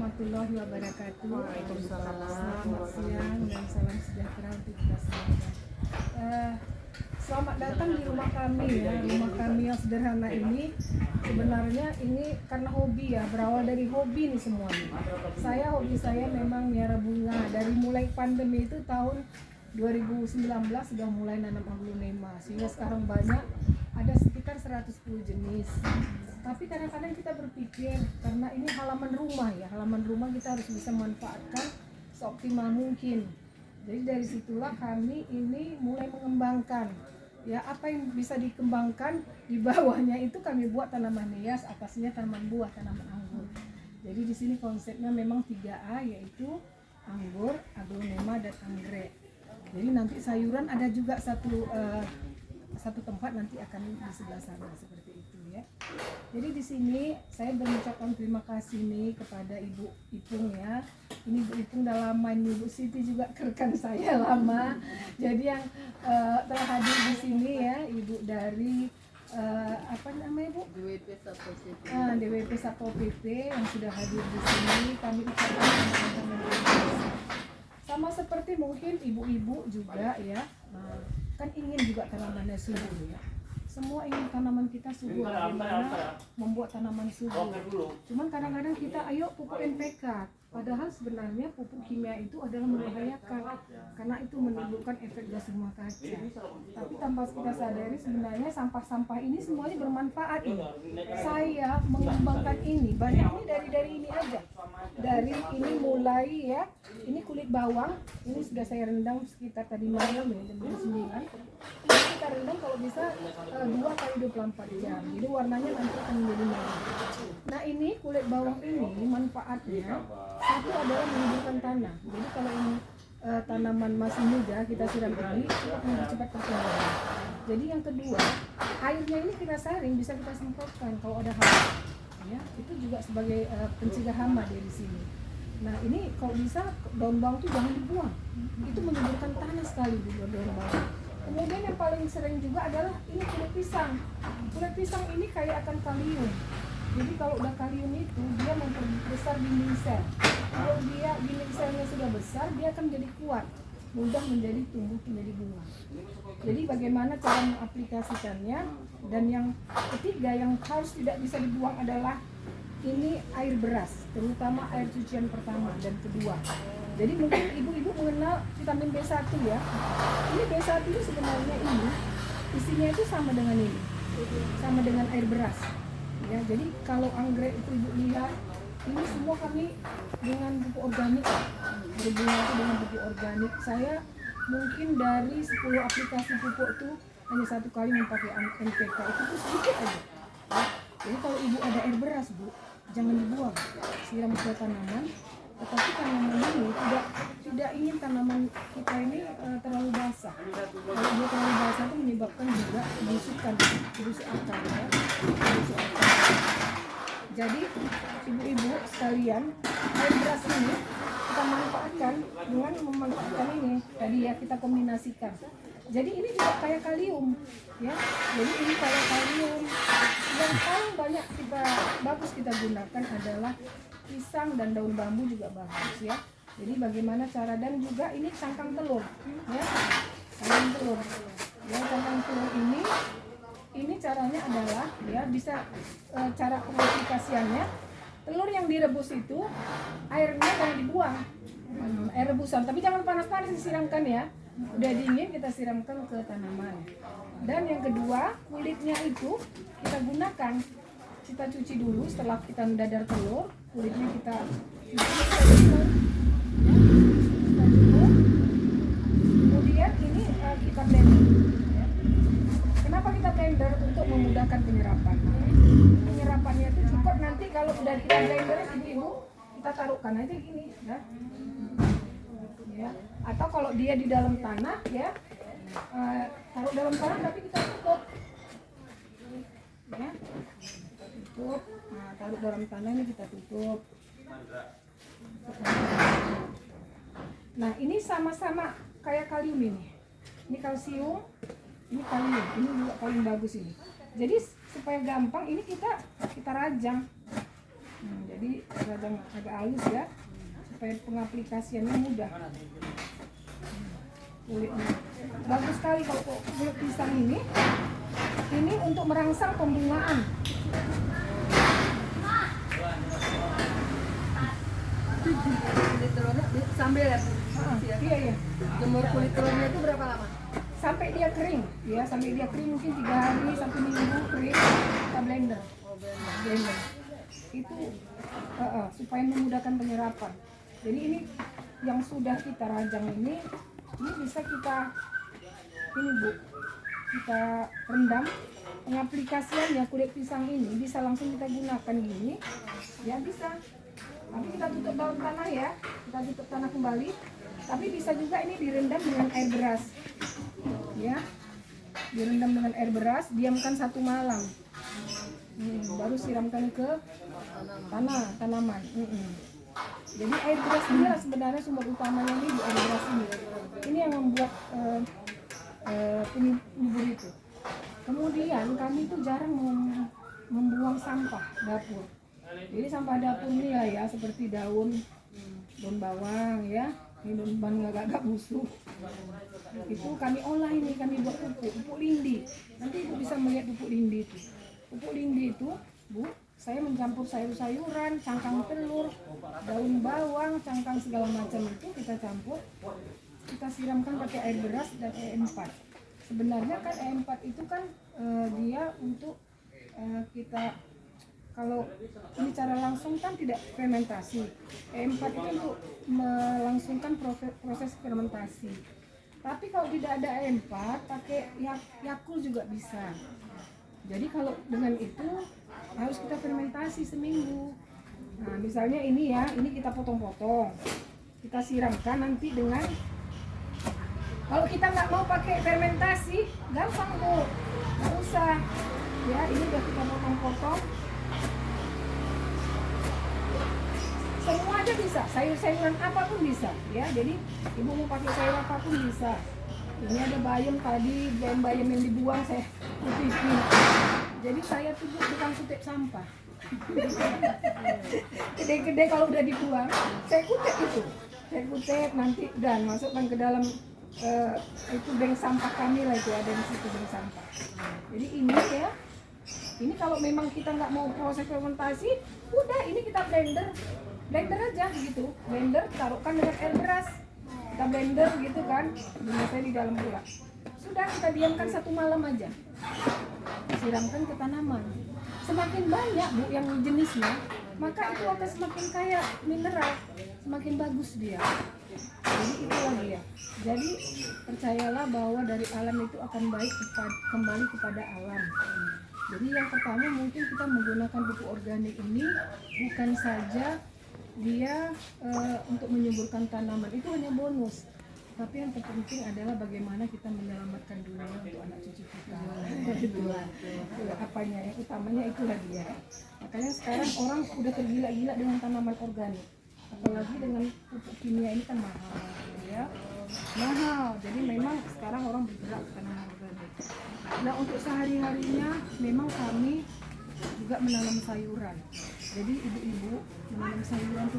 warahmatullahi wabarakatuh. Waalaikumsalam. Selamat siang dan salam sejahtera untuk kita semua. Selamat datang di rumah kami ya. Rumah kami yang sederhana ini sebenarnya ini karena hobi ya, berawal dari hobi nih semuanya. Hobi saya memang miara bunga. Dari mulai pandemi itu tahun 2019 sudah mulai nanam aglonema, sehingga sekarang banyak, ada sekitar 110 jenis. Tapi kadang-kadang kita berpikir karena ini halaman rumah ya, halaman rumah kita harus bisa manfaatkan seoptimal mungkin. Jadi dari situlah kami ini mulai mengembangkan ya, apa yang bisa dikembangkan. Di bawahnya itu kami buat tanaman hias, atasnya tanaman buah, tanaman anggur. Jadi di sini konsepnya memang 3A, yaitu anggur, aglonema, dan anggrek. Jadi nanti sayuran ada juga satu tempat nanti akan di sebelah sana seperti itu ya. Jadi di sini saya mengucapkan terima kasih nih kepada Ibu Ipung ya. Ini Ibu Ipung udah lama, ini Ibu Siti juga rekan saya lama. Jadi yang telah hadir di sini ya, Ibu dari apa namanya Bu? DWP Satpol PP. DWP Satpol PP yang sudah hadir di sini. Kami ucapkan terima kasih. Sama seperti mungkin ibu-ibu juga ya, kan ingin juga tanamannya subur ya. Semua ingin tanaman kita subur, bagaimana membuat tanaman subur. Cuman kadang-kadang kita ayo pupuk NPK, padahal sebenarnya pupuk kimia itu adalah membahayakan karena itu menimbulkan efek gas rumah kaca. Tapi tanpa kita sadari sebenarnya sampah-sampah ini semuanya bermanfaat nih. Saya mengembangkan ini, banyak ini dari ini aja. Dari ini mulai ya, ini kulit bawang, ini sudah saya rendam sekitar tadi malam ya, jam 9. Ini kita rendam kalau bisa 2 kali 24 jam, jadi warnanya nanti akan menjadi merah. Nah ini kulit bawang ini manfaatnya, satu adalah menyuburkan tanah. Jadi kalau ini tanaman masih muda, kita siram ini cukup mempercepat pertumbuhan. Jadi yang kedua, airnya ini kita saring, bisa kita semprotkan kalau ada hama ya, itu juga sebagai pencegah hama dari sini. Nah ini kalau bisa daun bawang itu jangan dibuang, itu menyuburkan tanah sekali di daun bawang. Kemudian yang paling sering juga adalah ini kulit pisang. Kulit pisang ini kaya akan kalium. Jadi kalau udah kalium itu dia memperbesar dinding sel. Kalau dia dinding selnya sudah besar, dia akan menjadi kuat, mudah menjadi tumbuh menjadi bunga. Jadi bagaimana cara mengaplikasikannya? Dan yang ketiga yang harus tidak bisa dibuang adalah ini air beras, terutama air cucian pertama dan kedua. Jadi mungkin ibu-ibu mengenal vitamin B1 ya. Ini B1 ini sebenarnya ini isinya itu sama dengan ini, sama dengan air beras. Ya, jadi kalau anggrek itu ibu lihat, ini semua kami dengan pupuk organik, berbunga itu dengan pupuk organik. Saya mungkin dari 10 aplikasi pupuk itu hanya 1 kali memakai NPK, itu tuh sedikit aja. Ya, jadi kalau ibu ada air beras Bu, jangan dibuang, siram ke tanaman. Tetapi tanaman ini tidak ingin tanaman kita ini terlalu basah. Kalau dia terlalu basah itu menyebabkan juga busuk akar ya. Busuk akar. Jadi ibu-ibu sekalian, air beras ini kita manfaatkan dengan memanfaatkan ini. Tadi ya kita kombinasikan. Jadi ini juga kaya kalium ya. Jadi ini kaya kalium. Yang paling banyak bagus kita gunakan adalah pisang dan daun bambu juga bagus ya. Jadi bagaimana cara, dan juga ini cangkang telur ya. Cangkang telur. Ya, cangkang telur ini caranya adalah ya, bisa cara pengaplikasiannya, telur yang direbus itu airnya jangan dibuang. Air rebusan, tapi jangan panas-panas disiramkan ya. Udah dingin kita siramkan ke tanaman. Dan yang kedua, kulitnya itu kita gunakan, kita cuci dulu setelah kita mendadar telur, kulitnya kita cuci, kemudian ini kita blender ya. Kenapa kita blender? Untuk memudahkan penyerapan. Penyerapannya itu cukup nanti kalau udah kita blender ibu-ibu, kita taruhkan aja gini ya. Atau kalau dia di dalam tanah ya, taruh dalam tanah tapi kita tutup ya, tutup. Nah, taruh dalam tanah ini kita tutup. Nah ini sama-sama kayak kalium ini kalsium, ini kalium, ini juga paling bagus ini. Jadi supaya gampang ini kita rajang Jadi agak halus ya, supaya pengaplikasiannya mudah. Kulitnya bagus sekali kalau kulit pisang ini untuk merangsang pembungaan. Kulit telurnya sambil ya Bu? Iya. Jemur kulit telurnya itu berapa lama? Sampai dia kering, ya sampai dia kering mungkin 3 hari sampai minggu kering, kita blender. Blender itu supaya memudahkan penyerapan. Jadi ini yang sudah kita rajang ini bisa kita kita rendam. Pengaplikasiannya kulit pisang ini bisa langsung kita gunakan gini, ya bisa. Tapi kita tutup daun tanah ya, kita tutup tanah kembali. Tapi bisa juga ini direndam dengan air beras, ya, direndam dengan air beras, diamkan 1 malam, baru siramkan ke tanaman. Jadi air beras ini sebenarnya sumber utamanya ini di air beras ini. Ini yang membuat penyubur itu. Kemudian kami itu jarang membuang sampah dapur. Jadi sampah dapur ini ya seperti daun bawang ya, ini daun bawang agak busuk. Itu kami olah ini, kami buat pupuk lindi. Nanti Ibu bisa melihat pupuk lindi itu. Pupuk lindi itu, Bu, saya mencampur sayur-sayuran, cangkang telur, daun bawang, cangkang segala macam itu kita campur. Kita siramkan pakai air beras dan E4. Sebenarnya kan E4 itu kan dia untuk kita, kalau ini cara langsung kan tidak fermentasi. E4 itu untuk melangsungkan proses fermentasi. Tapi kalau tidak ada E4, pakai Yakult juga bisa. Jadi kalau dengan itu harus kita fermentasi seminggu. Nah misalnya ini ya, ini kita potong-potong, kita siramkan nanti dengan, kalau kita nggak mau pakai fermentasi, gampang Bu, nggak usah. Ya ini udah kita potong-potong. Semua aja bisa, sayur-sayuran apapun bisa. Ya jadi Ibu mau pakai sayur apapun bisa. Ini ada bayam tadi, bayam yang dibuang saya kutipi. Jadi saya tuh bukan kutip sampah. Gede-gede kalau udah dibuang, saya kutip itu. Saya kutip nanti dan masukkan ke dalam itu bank sampah kami lah, itu ada di situ bank sampah. Jadi ini ya, ini kalau memang kita nggak mau proses fermentasi, udah ini kita blender aja gitu, blender taruhkan dengan air beras, kita blender gitu kan, biasanya di dalam pula. Sudah kita diamkan 1 malam aja, siramkan ke tanaman. Semakin banyak Bu yang jenisnya, maka itu akan semakin kaya mineral, semakin bagus dia. Jadi itulah dia. Jadi percayalah bahwa dari alam itu akan baik kembali kepada alam. Jadi yang pertama mungkin kita menggunakan pupuk organik ini bukan saja dia untuk menyuburkan tanaman, itu hanya bonus. Tapi yang terpenting adalah bagaimana kita menyelamatkan dunia untuk anak cucu kita. Itulah apanya, yang utamanya itulah dia. Makanya sekarang orang udah tergila-gila dengan tanaman organik. Apalagi dengan pupuk kimia ini kan mahal, ya. Mahal. Jadi memang sekarang orang bergerak ke tanaman organik. Nah untuk sehari-harinya memang kami juga menanam sayuran. Jadi ibu-ibu menanam sayuran